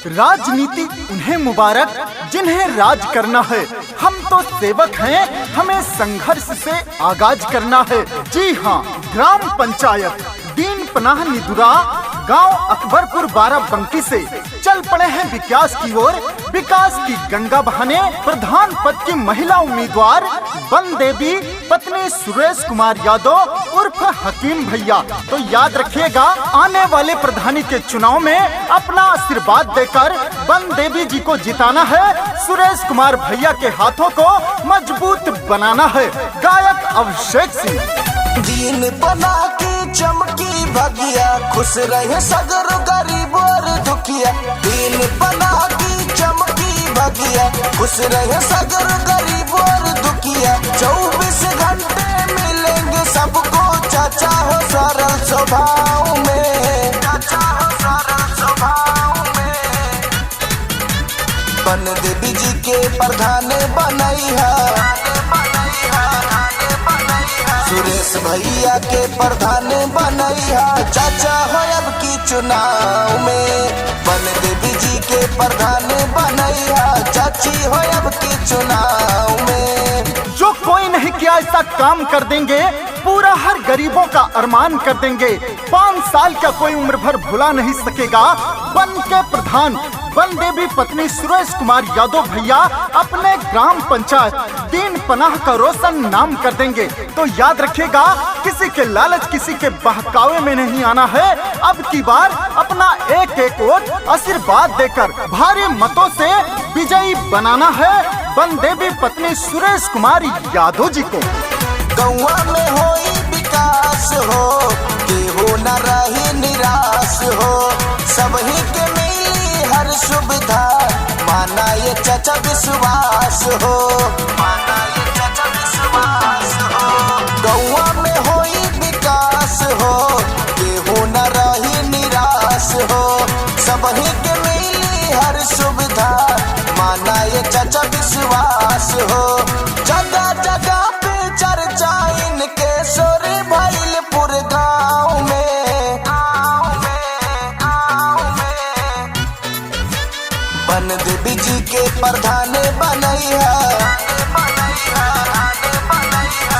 राजनीति उन्हें मुबारक जिन्हें राज करना है। हम तो सेवक हैं, हमें संघर्ष से आगाज करना है। जी हाँ, ग्राम पंचायत दीन पनाह निदुरा गांव अकबरपुर बाराबंकी से चल पड़े हैं विकास की ओर। विकास की गंगा बहाने प्रधान पद की महिला उम्मीदवार बन देवी पत्नी सुरेश कुमार यादव उर्फ हकीम भैया। तो याद रखिएगा, आने वाले प्रधानी के चुनाव में अपना आशीर्वाद देकर बन देवी जी को जिताना है। सुरेश कुमार भैया के हाथों को मजबूत बनाना है। गायक अभिषेक सिंह। दीन बना के चमकी भगिया, खुश रहे सगर गरीब और दुखिया। दीन बना के चमकी भगिया, खुश रहे सगर गरीब और दुखिया। 24 घंटे मिलेंगे सबको, चाचा हो सरल स्वभाव में, चाचा हो सरल स्वभाव में। बन देवी जी के प्रधान बनैया, सुरेश भैया के प्रधान बनैया। चाचा हो अब की चुनाव में, बन देवी जी के प्रधान बनैया। चाची हो अब की चुनाव में। जो कोई नहीं किया ऐसा काम कर देंगे, पूरा हर गरीबों का अरमान कर देंगे। 5 साल का कोई उम्र भर भुला नहीं सकेगा। बन के प्रधान बन देवी पत्नी सुरेश कुमार यादव भैया अपने ग्राम पंचायत दीन पनाह का रोशन नाम कर देंगे। तो याद रखिएगा, किसी के लालच किसी के बहकावे में नहीं आना है। अब की बार अपना एक एक वोट आशीर्वाद देकर भारी मतों से विजयी बनाना है बन देवी पत्नी सुरेश कुमार यादव जी को। गौवा में होई विकास हो, केहू न रही निराश हो। सबही के मिली हर सुविधा, माना ये चाचा विश्वास हो, माना ये चाचा विश्वास हो। गौवा में होई विकास हो, केहू न रही निराश हो। सबही के मिली हर सुविधा, माना ये चाचा विश्वास हो। जगह जगह चर्चा इनके सोरे भैलपुर गाँव में, गाँव में, गाँव में। बन देवी जी के प्रधान बनैया,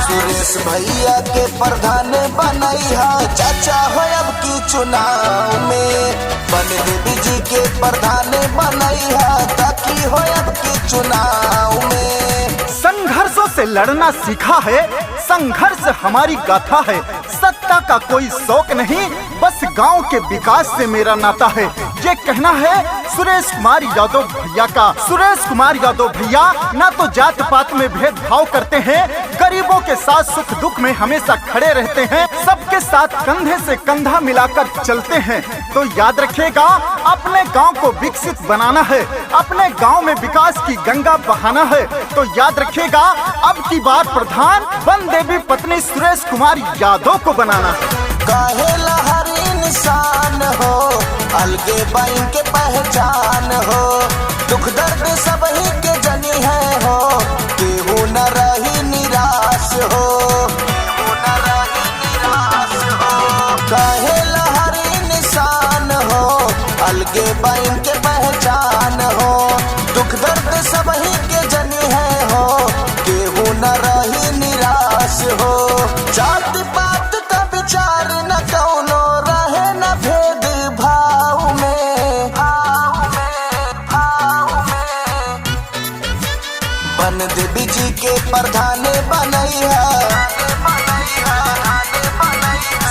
सुरेश भैया के प्रधान बनैया। चाचा हो अब की चुनाव में, बन देवी जी के प्रधान बनैया। ताकि हो अब की चुनाव में। संघर्षों से लड़ना सीखा है, संघर्ष हमारी गाथा है। सत्ता का कोई शौक नहीं, बस गांव के विकास से मेरा नाता है। ये कहना है सुरेश कुमार यादव भैया का। सुरेश कुमार यादव भैया ना तो जात पात में भेदभाव करते हैं, गरीबों के साथ सुख दुख में हमेशा खड़े रहते हैं, सबके साथ कंधे से कंधा मिलाकर चलते हैं। तो याद रखिएगा, अपने गांव को विकसित बनाना है, अपने गांव में विकास की गंगा बहाना है। तो याद रखिएगा, अब की बार प्रधान बन देवी पत्नी सुरेश कुमार यादव को बनाना है। काहे हर इंसान हो, अलगे बाइन के पहचान हो। दुख दर्द सब ही के जनी है हो, केहू न रही निराश हो, केहू न रही निराश हो। काहे हर इंसान हो, अलगे बाइन के पहचान हो। दुख दर्द सब ही के जनी है हो, केहू न रही निराश हो। जाति पात का विचार न कौनो रहे, न भेद भाव में, भाव में, भाव में। बन देवी जी के प्रधान बनैया,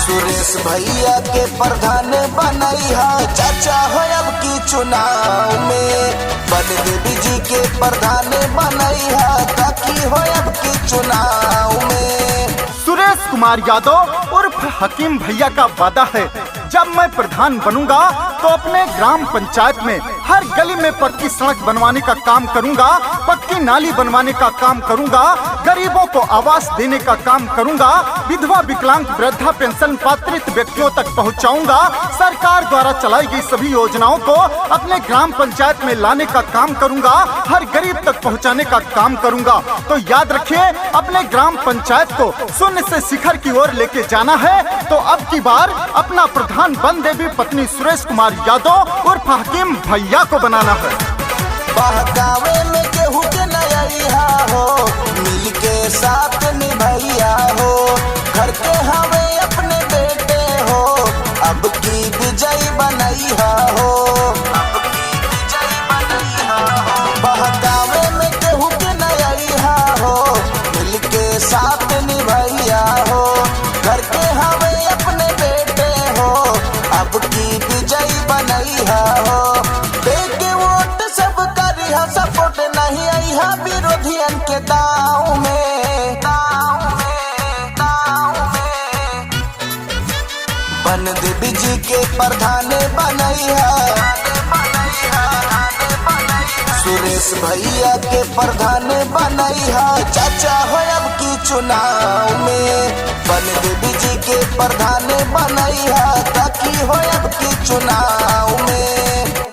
सुरेश भैया के प्रधान बनैया। चाचा हो अब की चुनाव में, बन देवी जी के प्रधान बनैया। ताकि हो अब की चुनाव में। सुरेश कुमार यादव उर्फ हकीम भैया का वादा है, जब मैं प्रधान बनूंगा तो अपने ग्राम पंचायत में हर गली में पक्की सड़क बनवाने का काम करूंगा, पक्की नाली बनवाने का काम करूंगा, गरीबों को आवास देने का काम करूंगा, विधवा विकलांग वृद्धा पेंशन पात्रित व्यक्तियों तक पहुंचाऊंगा। सरकार द्वारा चलाई गई सभी योजनाओं को अपने ग्राम पंचायत में लाने का काम करूंगा, हर गरीब तक पहुंचाने का काम करूंगा। तो याद रखिए, अपने ग्राम पंचायत को शून्य से शिखर की ओर लेके जाना है। तो अब की बार अपना प्रधान प्रधान बन देवी पत्नी सुरेश कुमार यादव उर्फ हकीम भैया को बनाना है। बहकावे में केहू के नया हो, मिल के साथ निभैया हो, घर के हवे अपने बेटे हो, अब की विजय बनैया हो, अब की विजय बनैया हो। बहकावे में केहू के नया हो, मिल के साथ निभैया हो, घर के हवे अपने बेटे हो, अब की विजय बनैया हो। देके वोट सब करिहा सपोर्ट, नहीं आइहा विरोधियन के दाव में, दाव में, दाव में। बन देवी जी के प्रधान बनैया, सुरेश भैया के प्रधान बनैया, चाचा हो अब की चुनाव में। बन देवी जी के प्रधान बनैया, ताकि हो अब की चुनाव में।